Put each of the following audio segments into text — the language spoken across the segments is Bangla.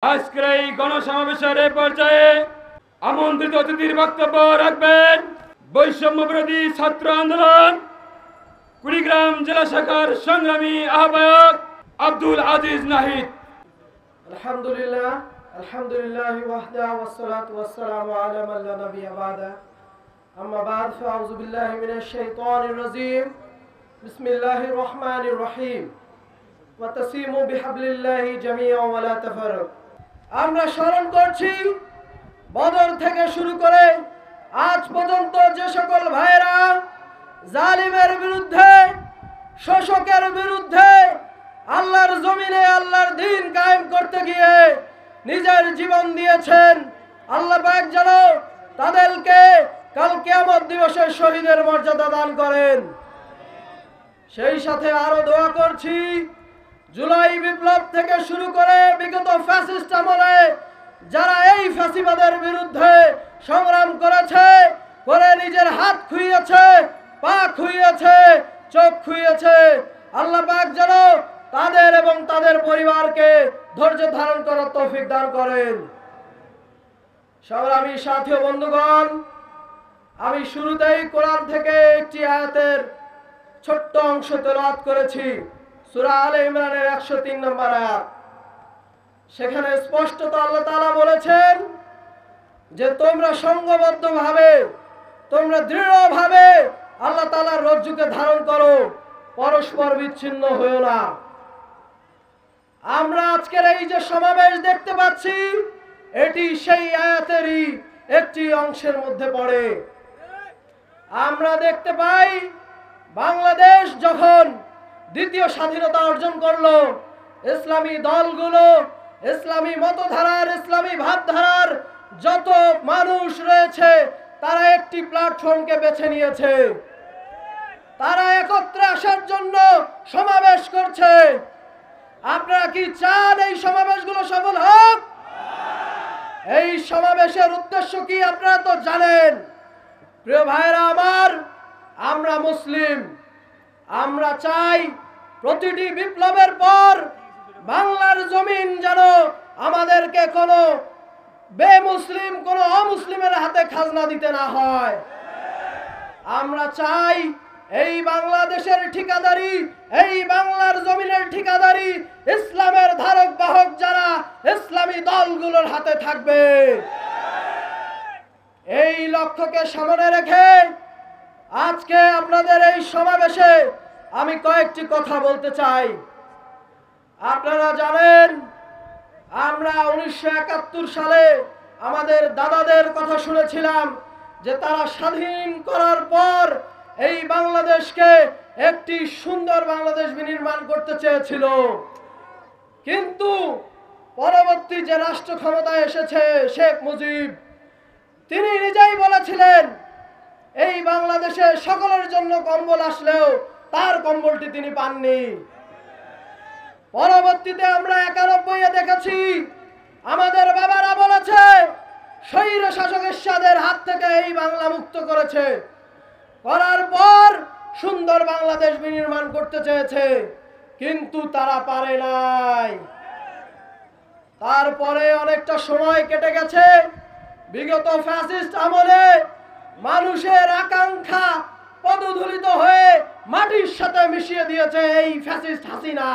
আজকের এই গণসমাবেশের এই পর্যায়ে আমন্ত্রিত অতিথির বক্তব্য রাখবেন বৈষম্য বিরোধী ছাত্র আন্দোলন কুড়িগ্রাম জেলা শাখার সংগ্রামী আহ্বায়ক আব্দুল আজিজ নাহিদ। আলহামদুলিল্লাহ আলহামদুলিল্লাহ ওয়াহদা ওয়াসসালাতু ওয়াসসালামু আলা মান লা নাবিয়্যা বা'দা আম্মা বা'দ ফাআউযু বিল্লাহি মিনাশ শাইতানির রাজীম বিসমিল্লাহির রহমানির রহিম ওয়া তাসিমু বিহাবলিল্লাহি জামিআন ওয়া লা তাফাররাকু। আমরা স্মরণ করছি বদর থেকে শুরু করে আজ পর্যন্ত যে সকল ভাইরা জালিমের বিরুদ্ধে শোষকের বিরুদ্ধে আল্লাহর জমিনে আল্লাহর দ্বীন কায়েম করতে গিয়ে নিজের জীবন দিয়েছেন, আল্লাহ পাক যেন তাদেরকে কাল কিয়ামত দিবসে শহীদের মর্যাদা দান করেন। সেই সাথে আরো দোয়া করছি জুলাই বিপ্লব থেকে শুরু করে বিগত ফ্যাসিস্ট আমলে যারা এই ফ্যাসিবাদের বিরুদ্ধে সংগ্রাম করেছে, করে নিজের হাত খুইয়েছে, পা খুইয়েছে, চোখ খুইয়েছে, আল্লাহ পাক যেন তাদের এবং তাদের পরিবারকে ধৈর্য ধারণ করার তৌফিক দান করেন। সংগ্রামী সাথী ও বন্ধুগণ, আমি শুরুতেই কোরআন থেকে একটি আয়াতের ছোট্ট অংশ তেলাওয়াত করেছি, সূরা আলে ইমরানের 103 নম্বর আয়াত। সেখানে স্পষ্টত আল্লাহ তাআলা বলেছেন যে তোমরা সংঘবদ্ধভাবে, তোমরা দৃঢ়ভাবে আল্লাহ তাআলার রজ্জুকে ধারণ করো, পরস্পর বিচ্ছিন্ন হইও না। আমরা আজকের এই যে সমাবেশ দেখতে পাচ্ছি, এটি সেই আয়াতেরই একটি অংশের মধ্যে পড়ে। আমরা দেখতে পাই বাংলাদেশ যখন দ্বিতীয় স্বাধীনতা অর্জন করলো, ইসলামী দলগুলো, ইসলামী মতধারার, ইসলামী ভাবধারার যত মানুষ রয়েছে তারা একটি প্ল্যাটফর্মকে বেছে নিয়েছে, তারা একত্রে আসার জন্য সমাবেশ করছে। আপনারা কি চান এই সমাবেশগুলো সফল হোক? এই সমাবেশের উদ্দেশ্য কি আপনারা তো জানেন। প্রিয় ভাইরা আমার, আমরা মুসলিম, আমরা চাই প্রতিটি বিপ্লবের পর বাংলার জমিন যেন আমাদেরকে কোনো বেমুসলিম, কোনো অমুসলিমের হাতে খাজনা দিতে না হয়। আমরা চাই এই বাংলাদেশের ঠিকাদারি, এই বাংলার জমিনের ঠিকাদারি ইসলামের ধারক বাহক যারা ইসলামী দলগুলোর হাতে থাকবে। এই লক্ষ্যকে সামনে রেখে আজকে আপনাদের এই সমাবেশে আমি কয়েকটি কথা বলতে চাই। আপনারা জানেন আমরা 1971 সালে আমাদের দাদাদের কথা শুনেছিলাম যে তারা স্বাধীন করার পর এই বাংলাদেশকে একটি সুন্দর বাংলাদেশ বিনির্মাণ করতে চেয়েছিল, কিন্তু পরবর্তী যে রাষ্ট্র ক্ষমতায় এসেছে শেখ মুজিব, তিনি নিজেই বলেছিলেন এই বাংলাদেশে সকলের জন্য কম্বল আসলেও তার কম্বলটি তিনি পাননি। পরবর্তীতে আমরা 91-এ দেখেছি আমাদের বাবারা বলেছে স্বৈর শাসক এরশাদের হাত থেকে এই বাংলা মুক্ত করেছে, করার পর সুন্দর বাংলাদেশ বিনির্মাণ করতে চেয়েছে, কিন্তু তারা পারে নাই। তারপরে অনেকটা সময় কেটে গেছে, বিগত ফ্যাসিস্ট আমলে মানুষের আকাঙ্ক্ষা পদধূলিত হয়ে মাটির সাথে মিশিয়ে দিয়েছে এই ফ্যাসিস্ট হাসিনা।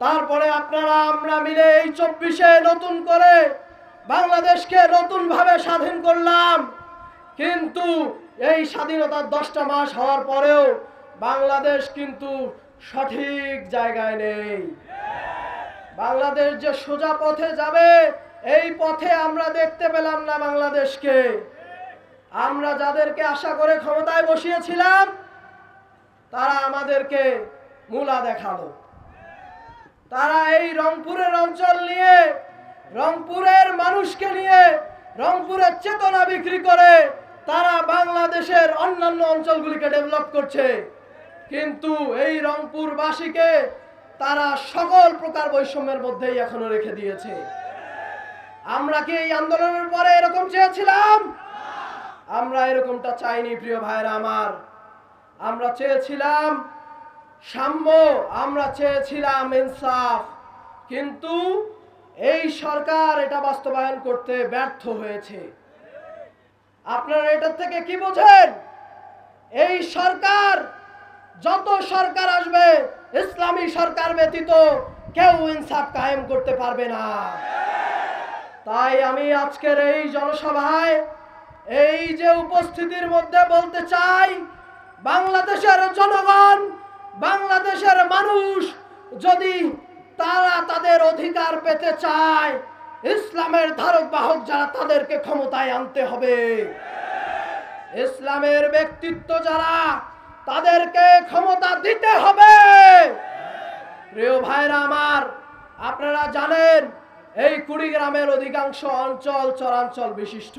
তারপরে আপনারা আমরা মিলে এই 24-এ নতুন করে বাংলাদেশকে নতুন ভাবে স্বাধীন করলাম, কিন্তু এই স্বাধীনতার 10টা মাস হওয়ার পরেও বাংলাদেশ কিন্তু সঠিক জায়গায় নেই। বাংলাদেশ যে সোজা পথে যাবে এই পথে আমরা দেখতে পেলাম না বাংলাদেশকে। আমরা যাদেরকে আশা করে ক্ষমতায় বসিয়েছিলাম তারা আমাদেরকে মূলা দেখালো। তারা এই রংপুরের অঞ্চল নিয়ে, রংপুরের মানুষকে নিয়ে, রংপুরের চেতনা বিক্রি করে তারা বাংলাদেশের অন্যান্য অঞ্চলগুলিকে ডেভেলপ করছে, কিন্তু এই রংপুরবাসীকে তারা সকল প্রকার বৈষম্যের মধ্যেই এখনো রেখে দিয়েছে। আমরা কি এই আন্দোলনের পরে এরকম চেয়েছিলাম? আমরা এরকমটা চাইনি প্রিয় ভাইরা আমার। আমরা চেয়েছিলাম সাম্য, আমরা চেয়েছিলাম ইনসাফ, কিন্তু এই সরকার এটা বাস্তবায়ন করতে ব্যর্থ হয়েছে। আপনারা এটা থেকে কি বোঝেন? এই সরকার, যত সরকার আসবে, ইসলামী সরকার ব্যতীত কেউ ইনসাফ কায়েম করতে পারবে না। তাই আমি আজকের এই জনসভায় এই যে উপস্থিতির মধ্যে বলতে চাই, বাংলাদেশের জনগণ, বাংলাদেশের মানুষ যদি তারা তাদের অধিকার পেতে চায়, ইসলামের ধারক বাহক যারা, তাদেরকে ক্ষমতায় আনতে হবে। ইসলামের ব্যক্তিত্ব যারা, তাদেরকে ক্ষমতা দিতে হবে। প্রিয় ভাইরা আমার, আপনারা জানেন এই কুড়িগ্রামের অধিকাংশ অঞ্চল চরাঞ্চল বিশিষ্ট।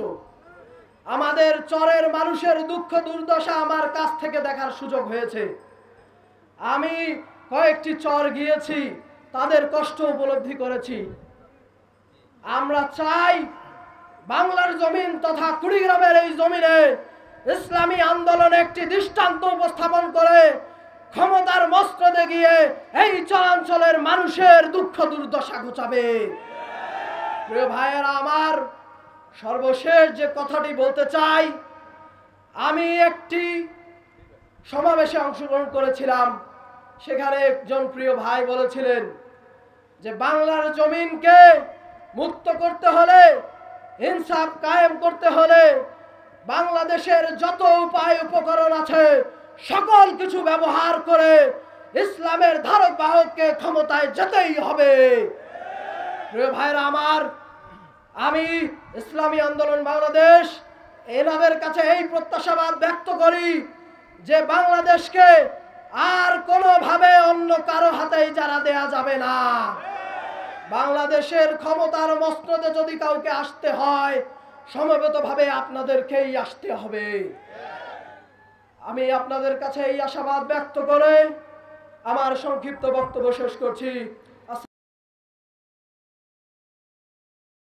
আমাদের চরের মানুষের দুঃখ দুর্দশা আমার কাছ থেকে দেখার সুযোগ হয়েছে। আমি কয়েকটি চর গিয়েছি, তাদের কষ্ট উপলব্ধি করেছি। আমরা চাই বাংলার জমিন তথা কুড়িগ্রামের এই জমিনে ইসলামী আন্দোলন একটি দৃষ্টান্ত উপস্থাপন করে ক্ষমতার মসনদে গিয়ে এই চরাঞ্চলের মানুষের দুঃখ দুর্দশা ঘোচাবে। প্রিয় ভাইয়েরা আমার, সর্বশেষ যে কথাটি বলতে চাই, আমি একটি সমাবেশে অংশগ্রহণ করেছিলাম। সেখানে একজন প্রিয় ভাই বলেছিলেন যে বাংলার জমিনকে মুক্ত করতে হলে, ইনসাফ কায়েম করতে হলে বাংলাদেশের যত উপায় উপকরণ আছে সকল কিছু ব্যবহার করে ইসলামের ধারক বাহককে ক্ষমতায় যেতেই হবে। প্রিয় ভাইরা আমার, আমি ইসলামী আন্দোলন বাংলাদেশ এনাদের কাছে এই প্রত্যাশাবাদ ব্যক্ত করি যে বাংলাদেশকে আর কোনোভাবে অন্য কারো হাতেই যারা দেয়া যাবে না। বাংলাদেশের ক্ষমতার মসনদে যদি কাউকে আসতে হয়, সমবেতভাবে আপনাদেরকেই আসতে হবে। আমি আপনাদের কাছে এই আশাবাদ ব্যক্ত করে আমার সংক্ষিপ্ত বক্তব্য শেষ করছি।